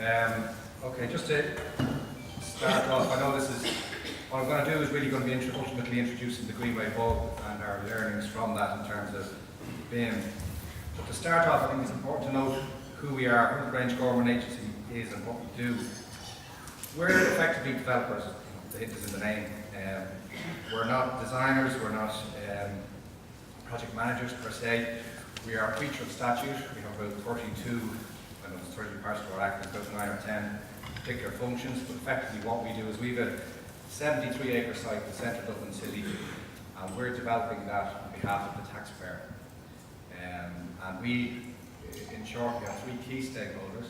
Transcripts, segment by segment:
Okay, just to start off, I know this is, what I'm going to do is really going to be ultimately introducing the Greenway Hub and our learnings from that in terms of BIM. But to start off, I think it's important to note who we are, who the Grangegorman agency is and what we do. We're effectively developers, the hint is in the name. We're not designers, we're not project managers per se. We are a creature of statute. We have about 32, I know it's 30 parts of our act, there's about 9 or 10 particular functions, but effectively what we do is we have a 73-acre site in the centre of Dublin City, and we're developing that on behalf of the taxpayer. And we, in short, we have three key stakeholders,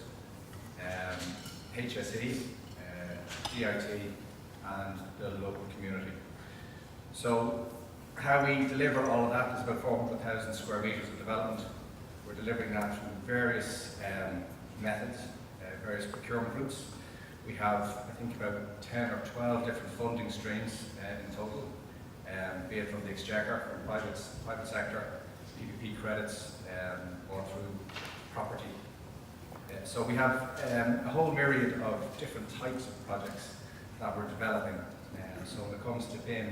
HSE, DIT, and the local community. So how we deliver all of that is about 400,000 square metres of development. We're delivering that through various methods, various procurement routes. We have, I think, about 10 or 12 different funding streams in total, be it from the Exchequer, from private sector, PPP credits, or through property. So we have a whole myriad of different types of projects that we're developing. So when it comes to BIM,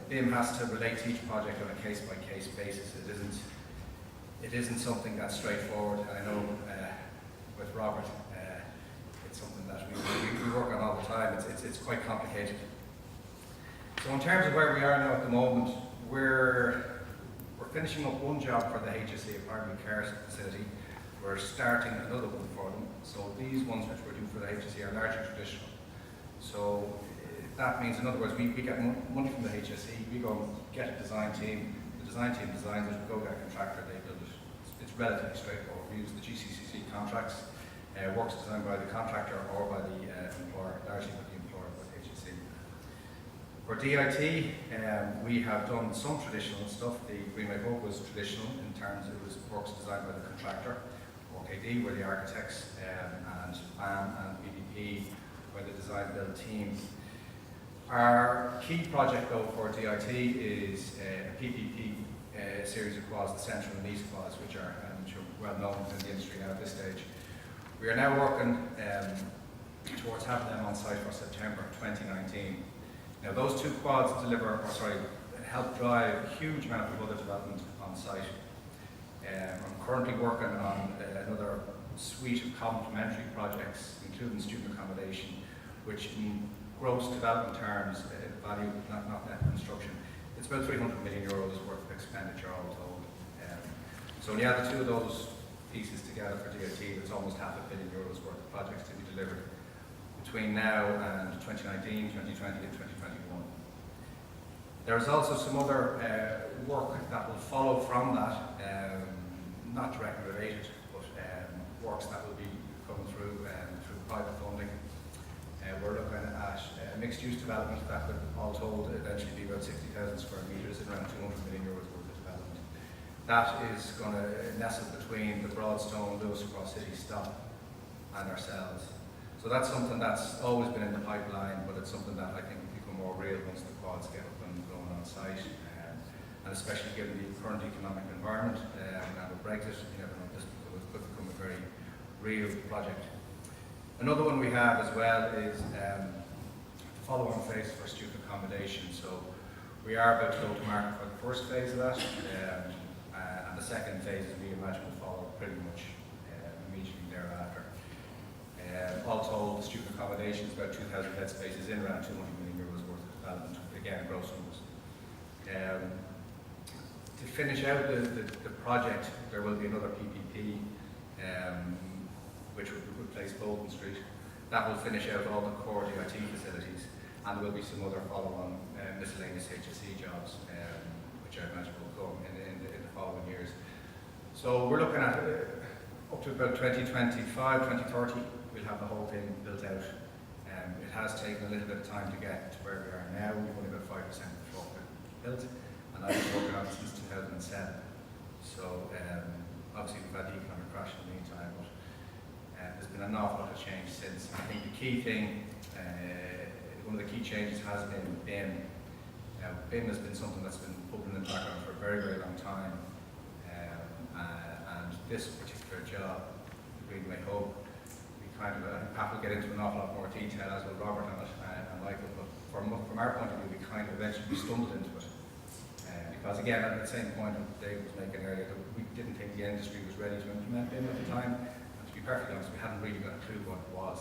BIM has to relate to each project on a case-by-case basis. It isn't something that's straightforward. And I know with Robert, it's something that we work on all the time. It's quite complicated. So in terms of where we are now at the moment, we're finishing up one job for the HSE, a primary care facility. We're starting another one for them. So these ones which we're doing for the HSE are largely traditional. So that means, in other words, we get money from the HSE, we go and get a design team, the design team designs it, we go get a contractor, they build it. It's relatively straightforward. We use the GCCC contracts, works designed by the contractor or by the employer, largely by the employer, by the HSE. For DIT, we have done some traditional stuff. The Greenway Hub was traditional in terms it was works designed by the contractor. OKD were the architects, and BAM and BDP were the design build team. Our key project though for DIT is a PPP series of quads, the Central and East quads, which are well known in the industry now at this stage. We are now working towards having them on site for September 2019. Now those two quads help drive a huge amount of other development on site. I'm currently working on another suite of complementary projects, including student accommodation, which in gross development terms, value, not net construction, it's about 300 million euros worth of expenditure all told. So when you add the two of those pieces together for DIT, there's almost €500 million worth of projects to be delivered between now and 2019, 2020 and 2021. There's also some other work that will follow from that, not directly related, but works that will be coming through private funding. We're looking at a mixed-use development that would, all told, eventually be about 60,000 square metres and around 200 million euros worth of development. That is going to nestle between the Broadstone, Lewis Cross City stop and ourselves. So that's something that's always been in the pipeline, but it's something that I think will become more real once the quads get up and going on site. And especially given the current economic environment and with Brexit, you never know, this could become a very real project. Another one we have as well is the follow-on phase for student accommodation. So we are about to go to market for the first phase of that, and the second phase, we imagine, will follow pretty much immediately thereafter. All told, the student accommodation is about 2,000 bed spaces in around 200 million euros worth of development, again, gross numbers. To finish out the project, there will be another PPP, which will replace Bolton Street. That will finish out all the core DIT facilities, and there will be some other follow-on miscellaneous HSE jobs, which I imagine will come in the following years. So we're looking at up to about 2025, 2030, we'll have the whole thing built out. It has taken a little bit of time to get to where we are now. We've only about 5% of the floor built, and I've been working on it since 2007. So obviously we've had the economic crash in the meantime, but there's been an awful lot of change since. I think the key thing, one of the key changes has been BIM. BIM has been something that's been bubbling in the background for a very, very long time. And this particular job, the Greenway Hub, kind of, Pat will get into an awful lot more detail, as will Robert on it, and Michael, but from our point of view, we kind of eventually stumbled into it. Because again, at the same point that Dave was making earlier, that we didn't think the industry was ready to implement BIM at the time, and to be perfectly honest, we hadn't really got a clue what it was.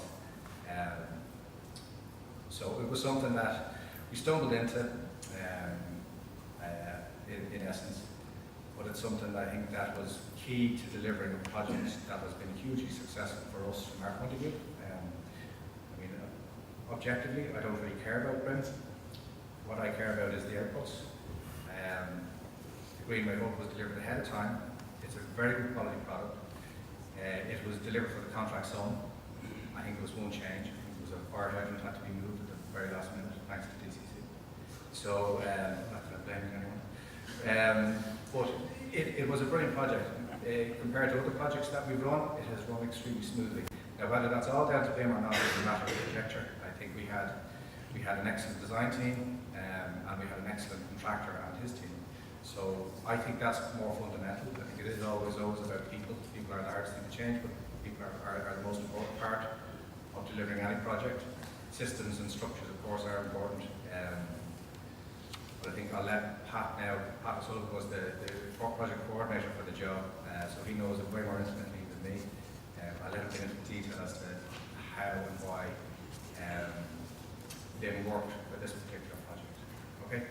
So it was something that we stumbled into, in essence, but it's something that I think that was key to delivering a project that has been hugely successful for us from our point of view. I mean, objectively, I don't really care about BIM. What I care about is the outputs. The Greenway Hub was delivered ahead of time. It's a very good quality product. It was delivered for the contract sum. I think there was one change. I think there was a fire hydrant had to be moved at the very last minute, thanks to DCC. So, not that I'm blaming anyone. But it was a brilliant project. Compared to other projects that we've run, it has run extremely smoothly. Now, whether that's all down to BIM or not is a matter of conjecture. I think we had an excellent design team, and we had an excellent contractor and his team. So I think that's more fundamental. I think it is always about people. People are the hardest thing to change, but people are the most important part of delivering any project. Systems and structures, of course, are important. But I think I'll let Pat now. Pat O'Sullivan was the project coordinator for the job, so he knows it way more intimately than me. I'll let him get into detail as to how and why they worked for this particular project. Okay?